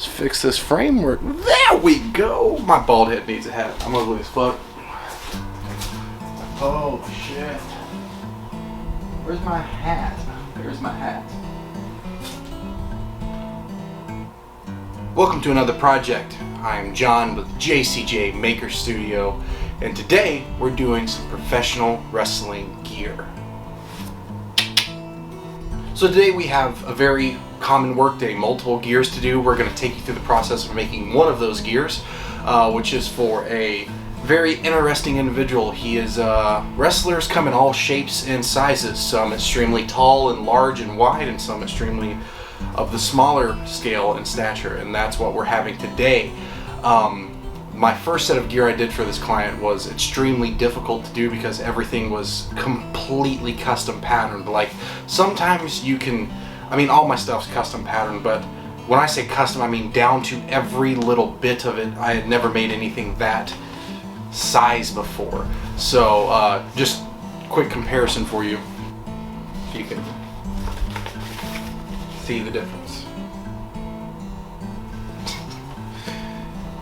fix this framework. There we go. My bald head needs a hat. I'm ugly as fuck. Oh shit. Where's my hat? There's my hat. Welcome to another project. I'm John with JCJ Maker Studio, and today we're doing some professional wrestling gear. So today we have a very common work day, multiple gears to do. We're going to take you through the process of making one of those gears, which is for a very interesting individual. He is wrestlers come in all shapes and sizes, some extremely tall and large and wide, and some extremely of the smaller scale and stature, and that's what we're having today. My first set of gear I did for this client was extremely difficult to do because everything was completely custom patterned. Like, sometimes you can, I mean, all my stuff's custom patterned, but when I say custom, I mean down to every little bit of it. I had never made anything that size before. So just quick comparison for you, if you can see the difference.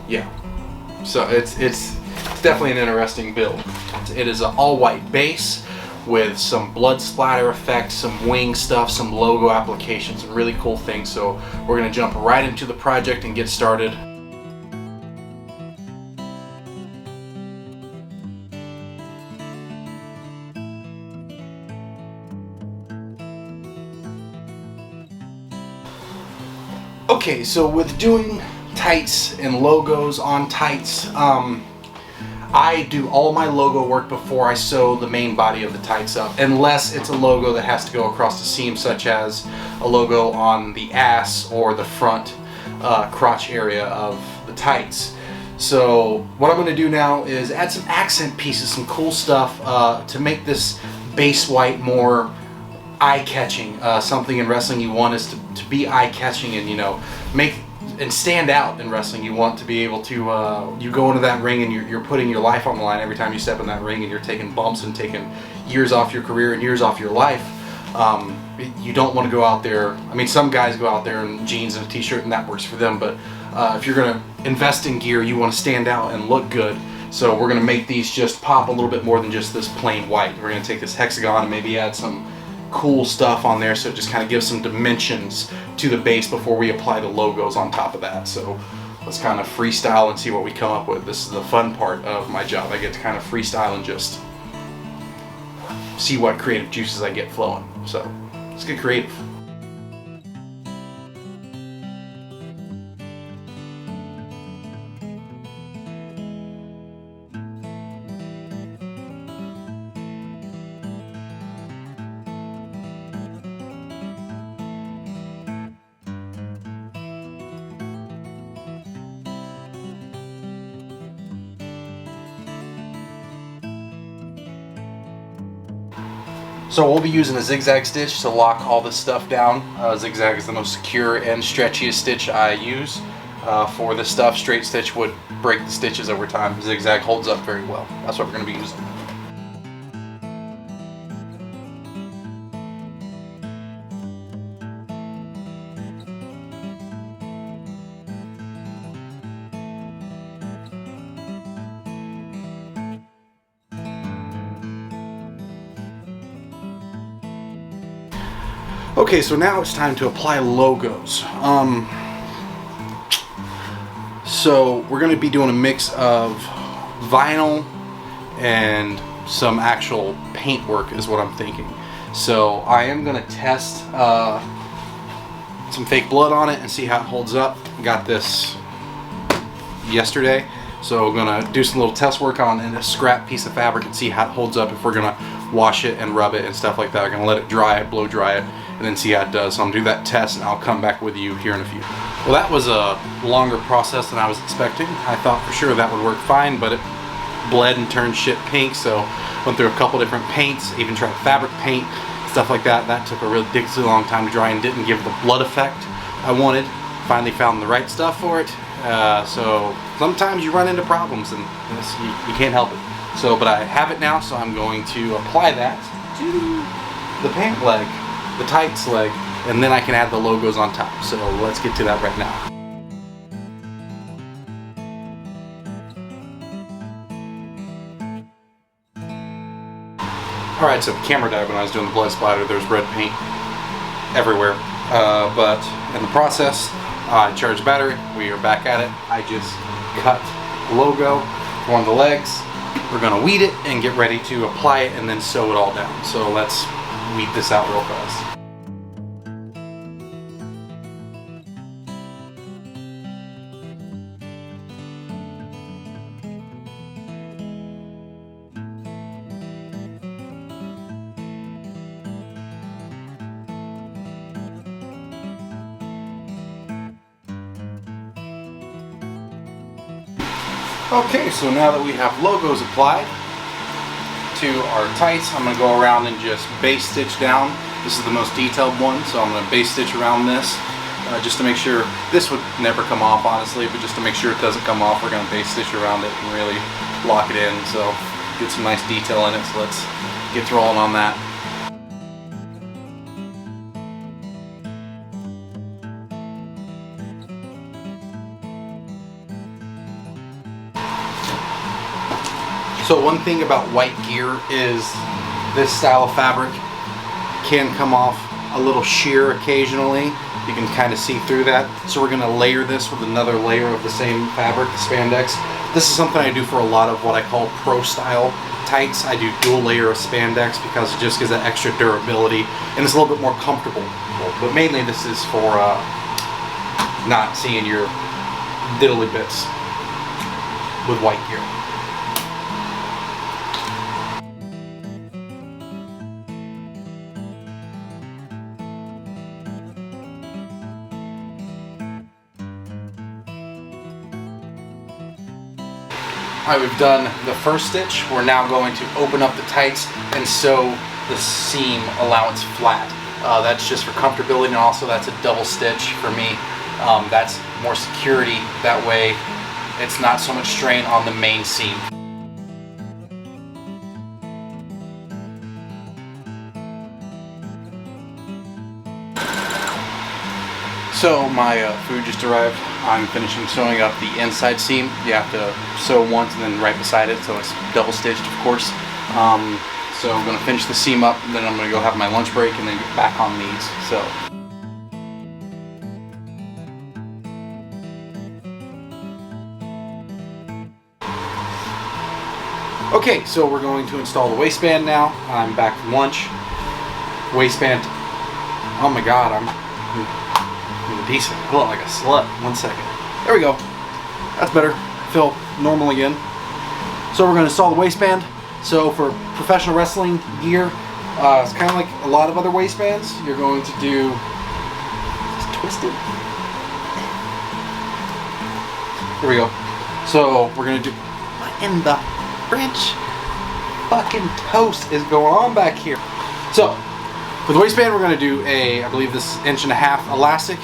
Yeah, so it's definitely an interesting build. It is an all white base with some blood splatter effect, some wing stuff, some logo applications, some really cool things. So we're gonna jump right into the project and get started. Okay, so with doing tights and logos on tights, I do all my logo work before I sew the main body of the tights up, unless it's a logo that has to go across the seam, such as a logo on the ass or the front crotch area of the tights. So what I'm going to do now is add some accent pieces, some cool stuff to make this base white more eye-catching. Something in wrestling you want is to be eye-catching and, you know, make and stand out in wrestling. You want to be able to, you go into that ring and you're putting your life on the line every time you step in that ring, and you're taking bumps and taking years off your career and years off your life. You don't want to go out there, I mean, some guys go out there in jeans and a t-shirt and that works for them, but if you're going to invest in gear, you want to stand out and look good. So we're going to make these just pop a little bit more than just this plain white. We're going to take this hexagon and maybe add some cool stuff on there, so it just kind of gives some dimensions to the base before we apply the logos on top of that. So let's kind of freestyle and see what we come up with. This is the fun part of my job. I get to kind of freestyle and just see what creative juices I get flowing. So let's get creative. So we'll be using a Zig Zag Stitch to lock all this stuff down. Zig Zag is the most secure and stretchiest stitch I use for this stuff. Straight stitch would break the stitches over time. Zig Zag holds up very well. That's what we're going to be using. Okay, so now it's time to apply logos. So we're going to be doing a mix of vinyl and some actual paint work is what I'm thinking. So I am going to test some fake blood on it and see how it holds up. Got this yesterday, so we're going to do some little test work on a scrap piece of fabric and see how it holds up if we're going to wash it and rub it and stuff like that. We're going to let it dry, blow dry it, and then see how it does. So I'm going to do that test and I'll come back with you here in a few. Well, that was a longer process than I was expecting. I thought for sure that would work fine, but it bled and turned shit pink, so went through a couple different paints, even tried fabric paint, stuff like that. That took a ridiculously long time to dry and didn't give the blood effect I wanted. Finally found the right stuff for it. So sometimes you run into problems and you can't help it. So, but I have it now, so I'm going to apply that to the pant leg, the tights leg, and then I can add the logos on top. So let's get to that right now. Alright, so the camera died when I was doing the blood splatter. There's red paint everywhere. But in the process, I charged the battery. We are back at it. I just cut the logo for one of the legs. We're going to weed it and get ready to apply it and then sew it all down. So let's weed this out real fast. Okay, so now that we have logos applied to our tights, I'm going to go around and just base stitch down. This is the most detailed one, so I'm going to base stitch around this just to make sure. This would never come off, honestly, but just to make sure it doesn't come off, we're going to base stitch around it and really lock it in, so get some nice detail in it. So let's get rolling on that. So one thing about white gear is this style of fabric can come off a little sheer occasionally. You can kind of see through that. So we're going to layer this with another layer of the same fabric, the spandex. This is something I do for a lot of what I call pro style tights. I do dual layer of spandex because it just gives that extra durability and it's a little bit more comfortable. But mainly this is for not seeing your diddly bits with white gear. Alright, we've done the first stitch. We're now going to open up the tights and sew the seam allowance flat. That's just for comfortability, and also that's a double stitch for me. That's more security. That way it's not so much strain on the main seam. So my food just arrived. I'm finishing sewing up the inside seam. You have to sew once and then right beside it, so it's double stitched, of course. So I'm going to finish the seam up, and then I'm going to go have my lunch break and then get back on these. So. Okay, so we're going to install the waistband now. I'm back from lunch. Waistband. Oh my God, I'm decent. I look like a slut. 1 second. There we go. That's better. I feel normal again. So we're going to install the waistband. So for professional wrestling gear, it's kind of like a lot of other waistbands. You're going to do... It's twisted. Here we go. So we're going to do... What in the French fucking toast is going on back here? So for the waistband, we're going to do a, I believe this is 1.5 inch elastic.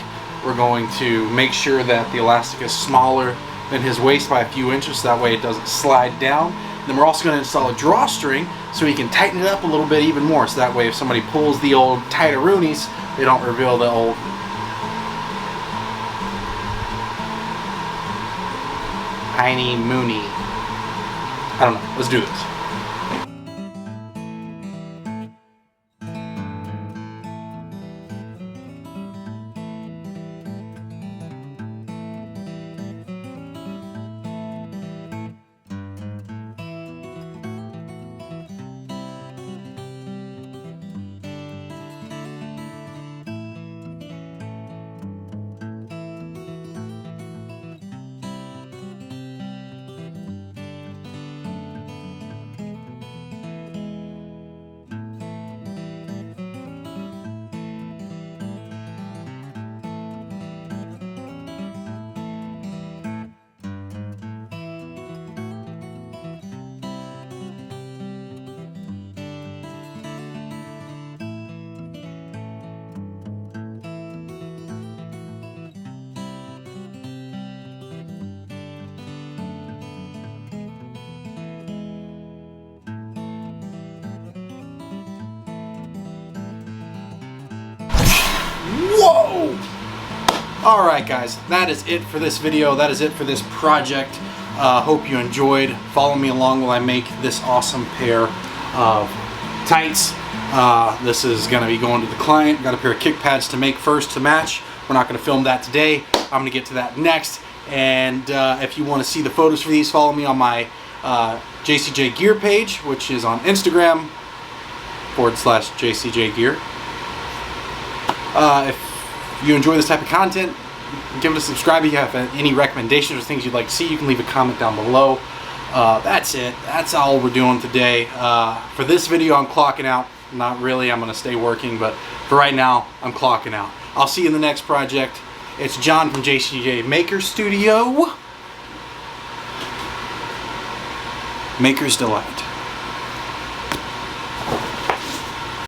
We're going to make sure that the elastic is smaller than his waist by a few inches, so that way it doesn't slide down. Then we're also going to install a drawstring so he can tighten it up a little bit even more, so that way if somebody pulls the old tightaroonies, they don't reveal the old tiny moony. I don't know. Let's do this. Whoa! Alright guys, that is it for this video. That is it for this project. Hope you enjoyed. Follow me along while I make this awesome pair of tights. This is going to be going to the client. Got a pair of kick pads to make first to match. We're not going to film that today. I'm going to get to that next. And if you want to see the photos for these, follow me on my JCJ Gear page, which is on Instagram /JCJ Gear. If you enjoy this type of content, give it a subscribe. If you have any recommendations or things you'd like to see, you can leave a comment down below. That's it. That's all we're doing today. For this video, I'm clocking out. Not really. I'm going to stay working, but for right now, I'm clocking out. I'll see you in the next project. It's John from JCJ Maker Studio. Maker's Delight.